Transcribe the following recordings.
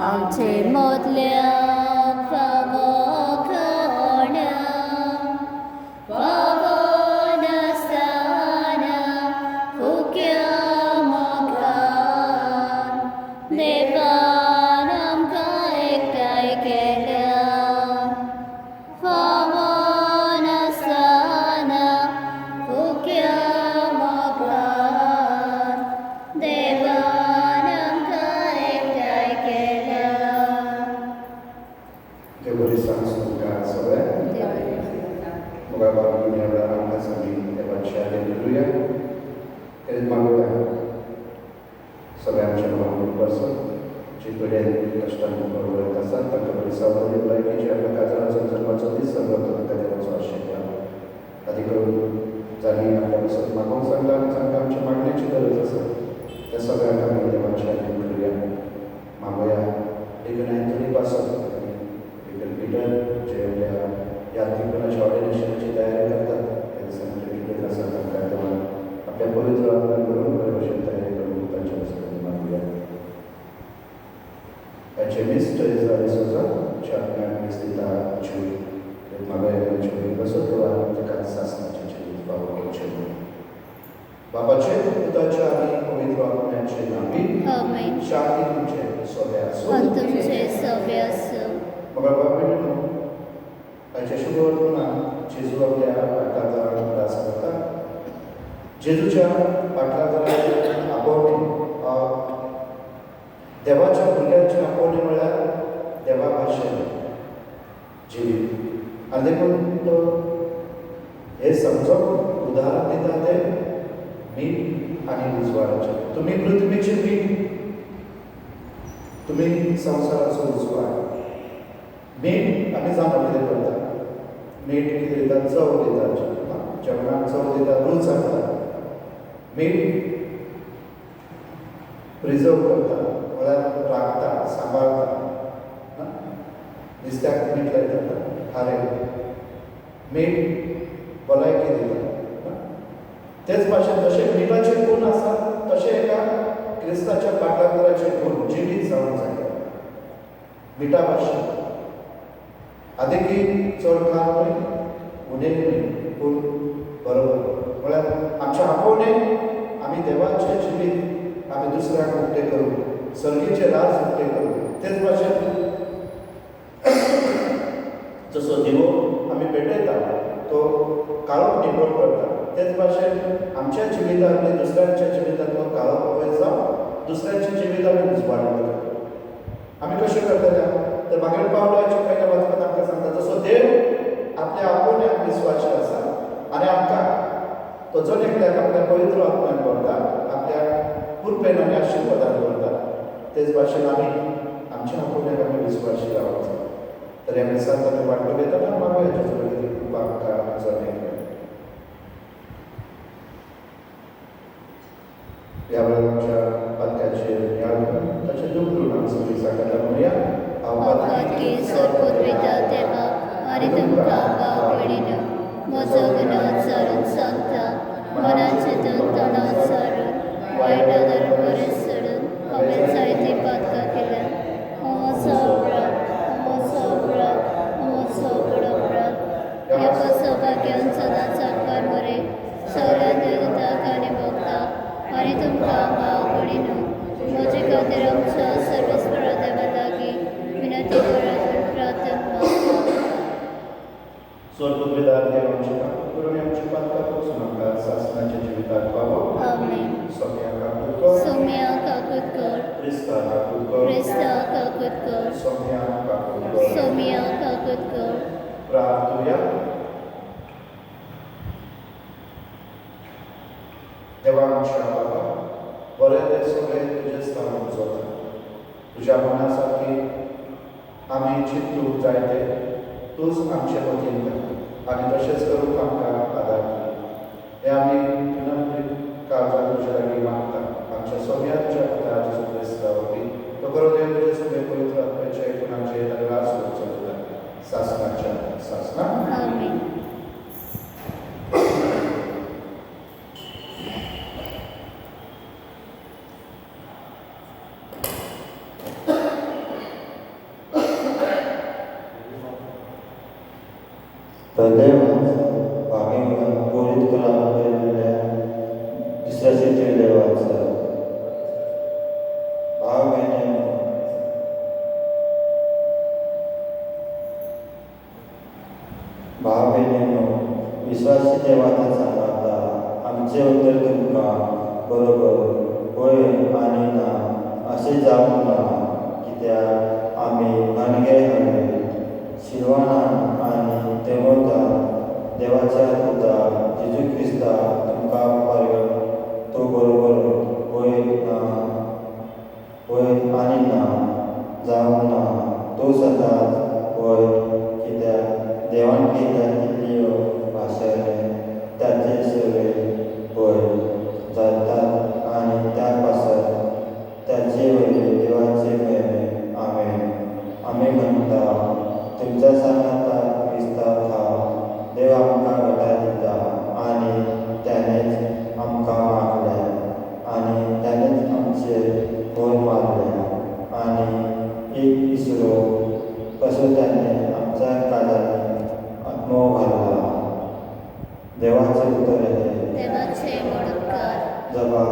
आमचे मोदल्या फावोखोण्या पावन स्थान फुक्या मोगान देवान आमकां एकठांय केल्या पावन स्थान फुक्या मोगान देवान आमकां एकठांय केल्या. देव बरी सांग तुमकां सगळ्या मोगा बाबू एवढा आमकां सांगी देवाची आदेश करूया. तेच मागूया सगळ्यांच्या मनात बसून जी पिढ्या कष्टान वळत आसात तांकां बरी सावध लायकीची आपल्या काजाराचो जन्माचो दीस सांगता तांकां देवाचो आशिर्वाद आदी करून जाणी आपल्या बसत मागूंक सांगता आनी सांगता आमची मागण्याची गरज आसा ते सगळ्यांक आमी देवाची आदेश करूया. मागोया एकनाय तरी पासत पिटर जे आपल्या यात्रिकांच्या ऑर्डिनेशनाची तयारी करतात त्या दिसांनी पिटर आसा तांकां देवान आपल्या पवित्र आत्म्यान करून बरे भशेन तयारी करून तांच्या बसत मागूया. ताचे मिस्ट Iisus ce आपल्या दिसता जीव मागोया जीव बसत वा ताका सासनाचे जीव पावोवचे बाबाचे पुताचे आनी पवित्र आत्म्याचे नामी आमेन. शांती तुमचे सोबे आसूं आनी तुमचे सोबे आसूं. मगर बाबा ताच्या शुभवर्तमान जेजू आपल्या पाटलादारांक दास करता. जेजूच्या पाटलादारांचे आपोवणे देवाच्या भुरग्यांचे आपोवणे म्हळ्यार देवा भाशेन जिवीत आनी देखून तो हे समजून उदाहरण दिता ते मीठ आनी उजवाडाचें. तुमी पृथ्वीचें मीठ, तुमी संवसाराचो उजवाड. मीठ आमी जाणा कितें करता. मीठ कितें दिता चव दिता जेवणाक चव दिता रूच हाडटा. मीठ प्रिजर्व करता म्हळ्यार राखता सांबाळटा. नुस्त्याक मीठ लायता खारें. मीठ भलायकी दिता. तेच भाशेन जशें मिठाचे गूण आसा तशें एका क्रिस्ताच्या पाटलादाराचे गूण जिवीत जावंक जाय मिठा भाशेन. आदेकी चड खाण न्हय उणें न्हय पूण बरोबर म्हळ्यार आमच्या आपोवणे आमी देवाचें जिवीत आमी दुसऱ्याक उक्तें करूं सर्गीचें राज उक्तें करूं. तेच भाशेन जसो दिवो आमी पेटयता तो काळोख निवळ करता. तेच भाशेन आमच्या जिवितांत आनी दुसऱ्यांच्या जिवितांतलो काळोख पयस जावन दुसऱ्यांचें जिवीत आमी उजवाड करता. आमी कशें करतले तर मागीर पावलाच्या पयल्या वाचपांत आमकां सांगता जसो देव आपल्या आपोवण्याक विस्वासी आसा आनी आमकां तो जण एकल्याक आपल्या पवित्र आत्म्यान करता आपल्या कृपेन आनी आशिर्वादान करता. तेच भाशेन आमी आमच्या आपोवण्याक आमी विस्वासी रावंक जाय. तर ह्या दिसांत आमी वांटो घेतना मागोया जेजू कितें कृपा आमकां जण एकल्याक. ह्या वेळार आमच्या पात्याचेर याद करून ताचें दुख करून आमी सगळीं सांगता म्हणुया. की सर्वोत्पिता देवा आनी तुमकां बावडीन म्हजो गुन्हो चरून सांगता मनाचें तोंडात सारून वायटांतल्यान बरें सोडून हांवें जायतीं पातकां केल्या. म्हजो अपराध ह्या सौभाग्यान सदांच आकार बरें सगळ्या देवताक आनी भोगता आनी तुमकां बावडीन म्हजे खातीर आमच्या सर्वेस्परा देवा लागीं विनंती करात प्रार्थना. स्वर्गपिता देव आमचे काकूत करून आमची पातकां पासून आमकां सासणाच्या जिविताक पावो. आमेन. सोम्या काकूत कर. सोम्या काकूत कर. क्रिस्ता काकूत कर. क्रिस्ता काकूत कर. सोम्या काकूत कर. सोम्या काकूत कर. प्रार्थूया. देवा आमच्या बाबा बरें तें सगळें तुजें स्थान उजवता. तुज्या मना सारकी आमी चिंतूंक जाय तें तूंच आमचे मतीन घाल आनी तशेंच करूंक आमकां आदार कर. हें आमी विनंती काळजान तुजे लागीं मागता आमच्या सोम्या तुज्या पुता जेजू क्रिस्ता वरवीं. तो करो देव तुजे सगळे पवित्र आत्म्याचे गुणांचे रास चलता सासणाच्या सासणा. आमेन. हृदयवाचा भाग्यवान पोरीत कला केलेल्या दुसऱ्याचे देवाचं भाव बहिणींनो, भाव बहिणींनो, विश्वासी देवाचा सांगाता आमचे उत्तर तुमका बरोबर होय आणि ना असे जाऊ ना कित्याक आम्ही घाणगे हवे शिरवाना आणि तेमोता देवाच्या पुता जेजू ख्रिस्ता तुमका पारगड तो बरोबर होय आणि ना जाऊ ना तो सदांच होय कित्याक देवान केल्ली भाशेने त्याचे सगळे होय जातात आणि त्या पासत त्याचे वयले देवाचे मेरे आम्ही म्हणता तुमच्या सांगाता क्रिस्ता था देव आमकां घटा दिता आणि त्यानेच आमकां मारल्या आणि त्यानेच आमचे होर मारल्या आणि एक इसरो कसो त्याने आमच्या काळाने आत्मो घालला. देवाचे उत्तर आहे देवाचे मोडकर जबाब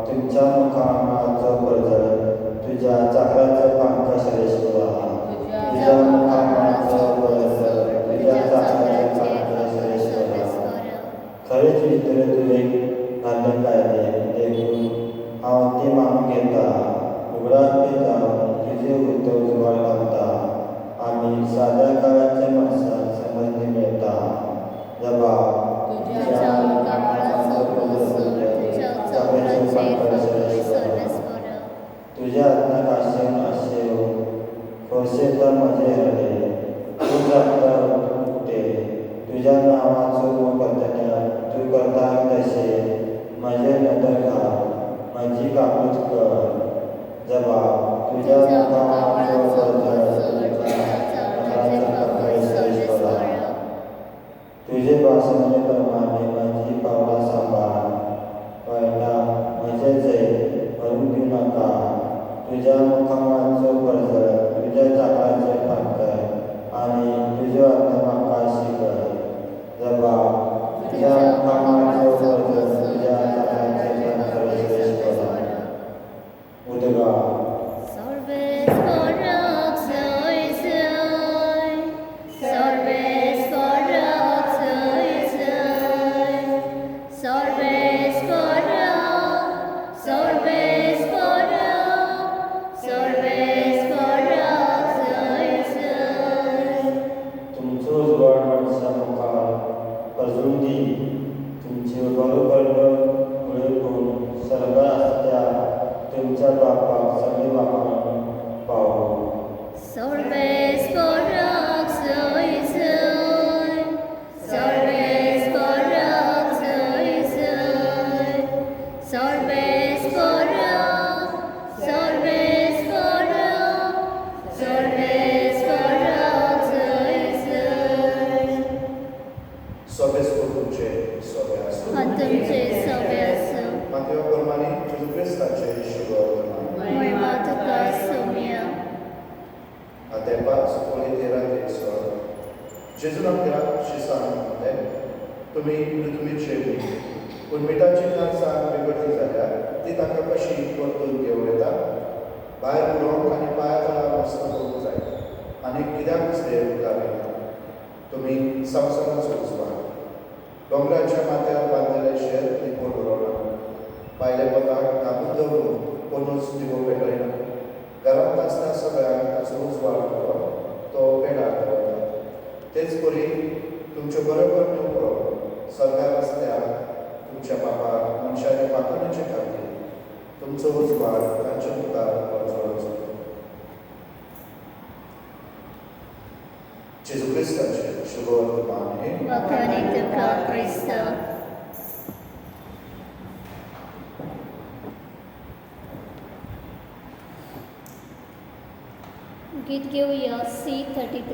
तुमच्या मुखामाचो पडझड तुझ्या चाकराचं पंख श्रेष्ठा तुझ्या मुखामाचो पडझड तुझ्या चाकराचे पंख श्रेष्ठा. खरेच विचार तुवें घाल्ले कायदे देखून हांव ती मानून घेता उगडाक पिता तुझे उतर जुवार घालता आनी साद्या काळाचे मनशाक समजणे मिळता. जबाब तुझ्या मुखामाचो पडझड तुझ्या चाकराचे पंख श्रेष्ठा. तुझ्या आत्म्याक आशेवन आशेव खोशेता म्हजे हरले तूं जाता उक्ते तुझ्या नांवाचो करतल्या तूं करता तशें म्हजे नदर घाल म्हजी कापूच कर. जबाब तुझ्या मुखामाचो पडझड तुझ्या चाकराचे पंख श्रेष्ठा. तुझे भासणे प्रमाणे म्हजी पावलां सांबाळ पळटा म्हजे जैत भरूंक दिवं नाका. तुझ्या मुखामाचो पडझड तुझ्या चाकराचे पंख आनी तुज्यो आत्मा म्हाका शिकय. जबाब तुझ्या मुखामाचो पडझड तुझ्या चाकराचे पंख श्रेष्ठा. उदगार Sorbes corax oisai, sorbes corax oisai, sorbes corax, sorbes corax, sorbes corax oisai. तुमचो उजवाड मनशा मुखार परजून दी तुमचे बरोबर उळेकून सर्गार आसत्या तुमच्या बापाक सगळी वापरून पावो. Sorbes corax oisai, sorbes corax oisai, sorbes corax, sorbes corax, sorbes corax oisai. सोबेस तुमचे सोबे आसूं Atunci sobeasă, मातयो प्रमाणे जेजू ख्रिस्ताचे शुभ वर्तमान moima tu ca sumia. até paz politeira Cristo. जेजून आपल्याला अशी सांगते तुम्ही पृथ्वीचे पूण मिठाची कणसां बिगडली जाल्यार ती ताका कशी परतून घेवं येता. भायर उडोवंक आनी पांया तळा मस्त करूंक जाय आनी कित्याक कसले उदारयता. तुमी संवसाराचो उजवाड दोंगराच्या माथ्यार बांदलेले शेत लिपोवन उडोवना. भायले पोताक धापून दवरून कोणूच दिवो पेटयना. घरांत आसता सगळ्यांक ताचो उजवाड करून तो पेडार दवरता. तेच परी तुमचे बरोबर नोकरो सरकार आसल्या तुमच्या बापाक मनशांनी पाखोवचे खातीर तुमचो उजवाड तांचे मुखार वचोवचो. जेजू ख्रिस्ताचे शुभ वर्तमान हे Bacanic tu ca Cristo. गीत घेऊया C33.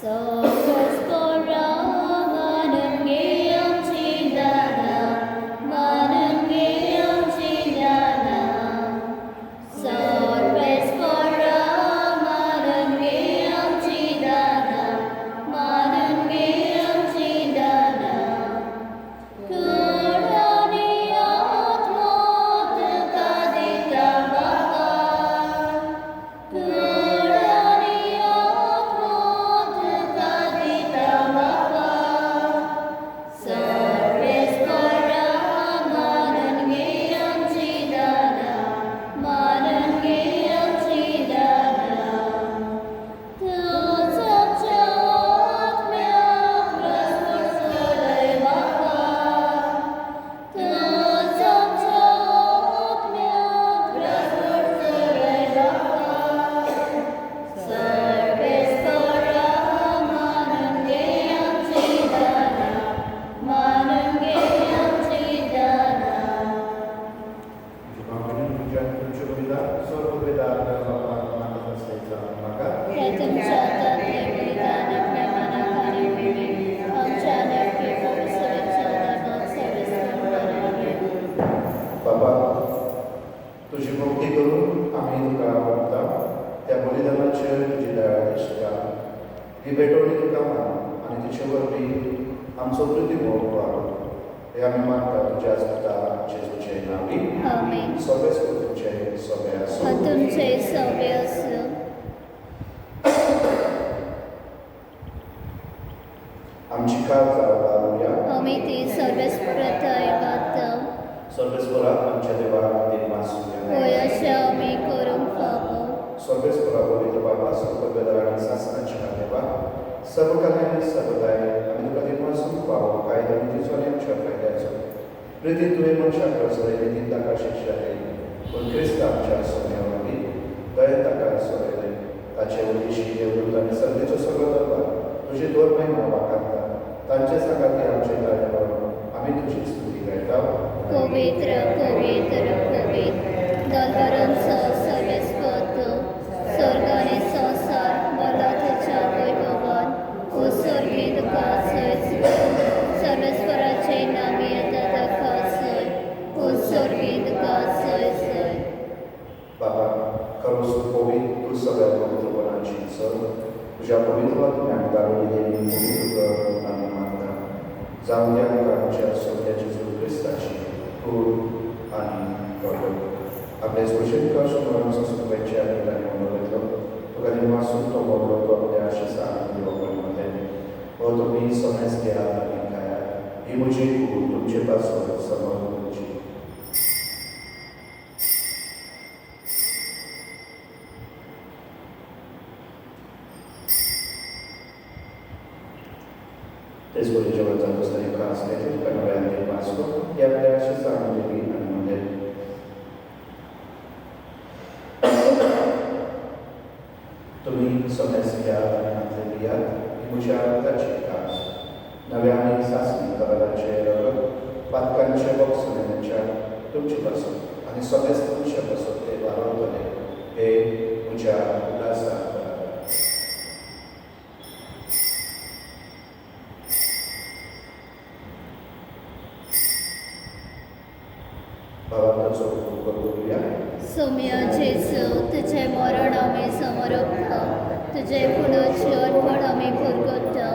Sorbes corax manange amchidana, manange amchidana. Sorbes corax manange amchidana, manange ही भेटवणी तुका मान आनी तिचे वरवीं आमचो प्रतिमोग वाड हे आमी मागता तुज्या पुता जेजूचे नांवी आमेन. सगळे तुमचे सगळे आसूं तुमचे सवे असो. आमची काळजा घालुया आमी ती सर्वेस्परताय मागता. सर्वेस्पराक आमच्या देवाक देव आसूं होय अशें आमी करूंक फावो. सर्वेस्परा पवित्र बाबा सर्वपदार आनी सासणाच्या देवा सर्व कल्याणी सर्वदाय आमी तुका देव आसूं फावो कायदो नितीचो आनी आमच्या फायद्याचो प्रितीन तुवें मनशाक रचलय नितीन ताका शिक्षा दिली पूण क्रिस्त आमच्या सोन्यावरवी दयेन ताका सोडयलय ताचे उद्देशी देवदूत आनी सर्वेचो सगळो दरबार तुजी दोन महिना वाकांता तांचे सांगाती आमचे कार्य करून आमी तुजी स्तुती गायता पवित्र पवित्र पवित्र दलबरांचो सर्वेस्पत स्वर्ग आनी संसार मला तुज्या वैभवान उत्सर्गीत कासय सर्वेस्पराचे नामी येता ताका सय उत्सर्गीत कासय सय. बाबा करोस पवित्र तू सगळ्या पवित्रपणाची चल तुझ्या पवित्र आत्म्यान दारुणी देवी पवित्र कर आमी मागता जावं त्या आमच्या सगळ्या जेजू क्रिस्ताची खूब आनी प्रगत आपले सोशल कश्ट म्हणून संस्कृतीचे आनी म्हणून घेतलो तुका निवासून तो मोडलो तो आपल्या आशिसा आनी देवपणमध्ये हो तुम्ही समज घ्या आनी खाया ही म्हजी खूब तुमचे पासून समोर तुमची तेच गोष्टीच्या वरचा दुसरी खास घेतली तुका नव्यान देव आसलो ही आपल्या आशिसा आनी देवी आनी मध्ये तुम्ही समज घ्या आनी हातले बियात ही म्हज्या रक्ताची खास नव्या आनी सासणी कबलाचे रगत पातकांचे बॉक्सच्या तुमचे पासून आनी सगळेच तुमचे पासून ते वाडवतले हे म्हज्या उल्हासाक बाबाचो करूया सोम्या जेजू तुझे मरण आमी समरपता तुझे पुनर्ची अर्पण आमी भरगता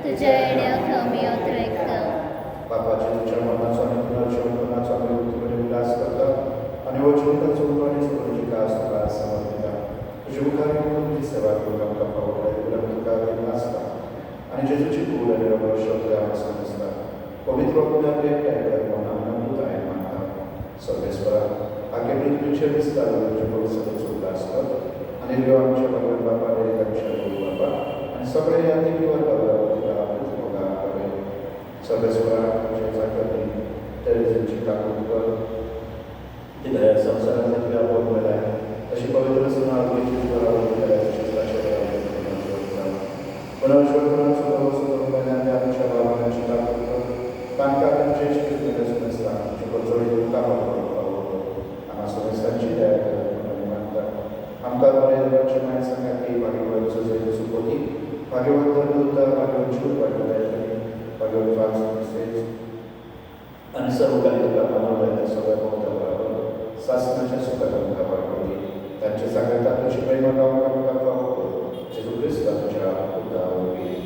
तुझ्या येण्याक आमी अत्रेकता. बापाच्या तुझ्या मरणाचो आनी पुनर्जीवनाचो आमी उत्तमेन उल्हास करता आनी हो जिविताचो उलोवणी सोडून कास तुका समर्पिता तुजे मुखार येवन तुजी सेवा करूंक आमकां फावो तुका देव आसता आनी जेजूची कूड आनी रगत शब्द आमकां समजता पवित्र आत्म्याक एकठांय कर म्हूण आमी नमुताय मागता सर्वेस्परा आगे पृथ्वीचे विस्तार तुजे पवित्र उल्हास कर आनी देव आमच्या भगवान बापा रे आमच्या गुरू बापा आनी सगळे यात्री वर्गाला तुका पृथ्वीगा करें सर्वेस्परा तुजे जागृती तेरेजींची काकूट कर कित्याक ह्या संवसारांतले तुवें आपोवन मेळ्ळाय तशी पवित्र सुना तुवें बरोबर केल्या पुनर्शोधनाचो वस्तू मेळ्ळ्यान आमच्या बाबांची काकूट कर तांकां तांचे इश्ट सुमेस्तां तुजे परजोडी कामां करपाक आमकां सुमेस्तांची दया कर म्हणून मागता आमकां बरें देवाचे माय सांगाती भाग्यवान सुजय सुपोती भाग्यवान धर्मदूता भाग्यवान शूर भाग्यवान भाग्यवान फाल्स आनी सर्व कार्यक्रम मानवल्या सगळ्या भोवता बरोबर सासणाच्या सुखात आमकां वाडोवली तांचे सांगता तुजी प्रेमा गांवांक आमकां फावो जेजू क्रिस्त तुज्या पुता वरवीं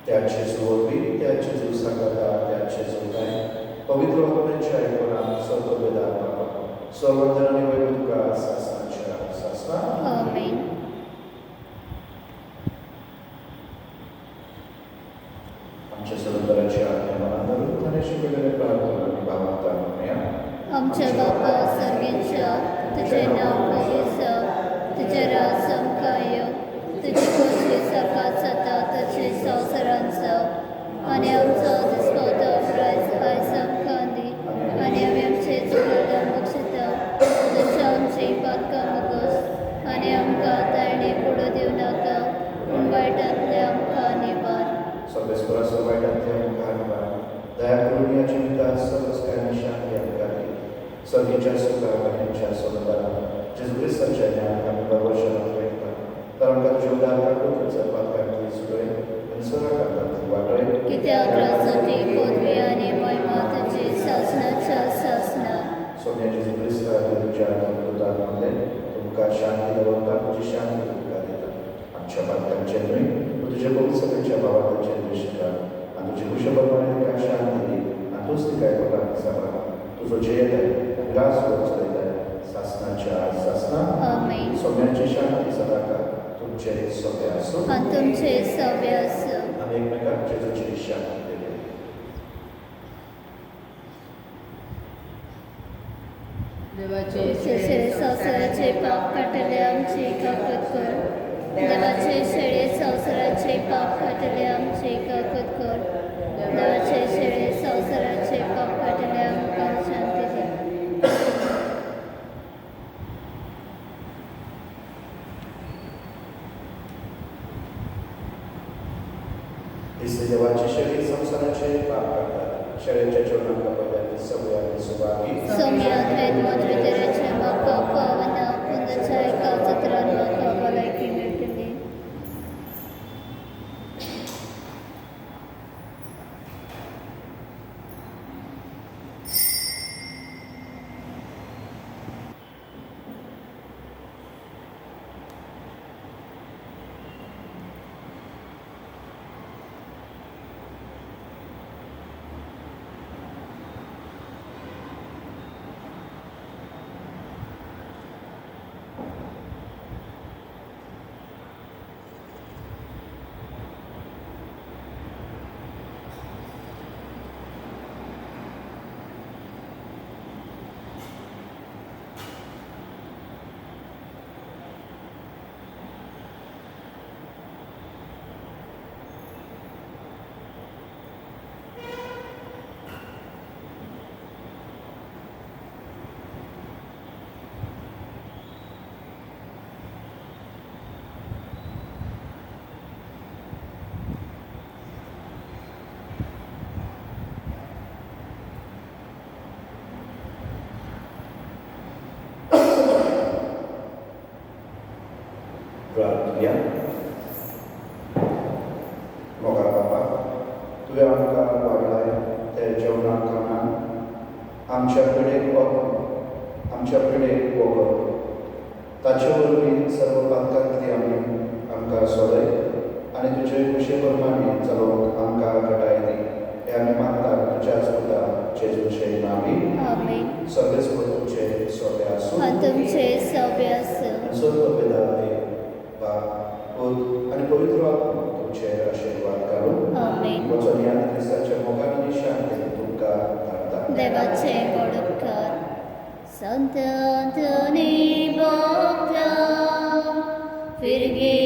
त्याचे जोडवी त्याचे जो सांगता त्याचे जोडाय पवित्र आत्म्याच्या आयकोनाक सर्व वेदार बाबा सर्वंतर आनी वैभव तुका सासणाच्या सासणा आमेन. आमच्या सर्वंतराच्या आत्म्याला आनी शिकवलेले प्रार्थना आनी भावांता म्हणया आमच्या बापा सर्वेंच्या तुझे नाव पवित्र तुझे राज समकाय तुझी खोशी सकाळ जाता तुझे संवसारांचो आनी आमचो दिसपावतो प्रायज आयज आमकां दी आनी आमी आमचे चुकांक मोक्षता तुज्या आमची पातकां मुगोस आनी आमकां तायणे पुडो दिवं नाका पूण वायटांतले आमकां निवार. सर्वेस्परा सर्वायटांतल्या मुखार दया करून या जिवितात सर्वस्कांनी शांती आमकां दी सर्गेच्या सुखाक आनी आमच्या संवसारांत जेजू क्रिस्ताच्या ज्ञानाक आमी परवशनाक वयता तर आमकां तुज्या उदाराक तुज्या पातकांतली सुरय आनी सराकांतली वाटय कित्याक राजवटी पदवी आनी महिमा तुजी सासणाच्या सासणा सोन्या जेजू क्रिस्ता तुज्या उदारांतले तुमकां शांती दवरता तुजी शांती तुमकां दिता आमच्या पालकांचे न्हय पूण तुज्या पवित्र सगळ्यांच्या भावांचे दृश्य आनी तुजी कुशलपणाने तिका शांती दी आनी तूंच तिका आयकपाक सांबाळ तुजो जय रास चलयताय सासनाच्या सासना आमेन. सोम्याची शांती सदाकाळ तुमचे सोबे आसूं आणि तुमचे सव्य असो. आनी एकमेकांक जेजूची शांती देव. शेषे संवसाराचे पाप काटले आमचे काकत कर. देवाचे शेळे संवसाराचे पाप काटले आमचे काकत कर. देवाचे शेळे संवसाराचे पाप काटले आमकां शांती दे. दिसते देवाचे शेळी संसाराचे पाप करतात शेळ्यांच्या जेवणांना पडल्याने सगळ्यांनी सुभागी सौम्या द्वैत मातृतेरेचे म्हाका पावना पुंदच्या एका सत्रान म्हाका भलायकी मेळटली. प्रार्थना मोगा बाबा तुवें आमकां वाडलाय ते जेवणा खाणान आमच्या पिडेक वगत ताचे वरवीं सर्व पातकांतली आमी आमकां सोडय आनी तुजे खुशे प्रमाणे चलोवंक आमकां घटाय दी हे आमी मागतात तुज्याच पुता जेजूचे नांवी. आमेन. सगळेच तुमचे सोबे आसूं आणि तुमचे सव्य असो. सर्व पिता देव पूत आनी पवित्र आत्मा तुमचेर आशिर्वाद घालून आमेन. वचन ह्या क्रिस्ताच्या मोगान शांती तुमकां धाडटा. देवाचे बडकार संत अंतोनी भोगता फिरगे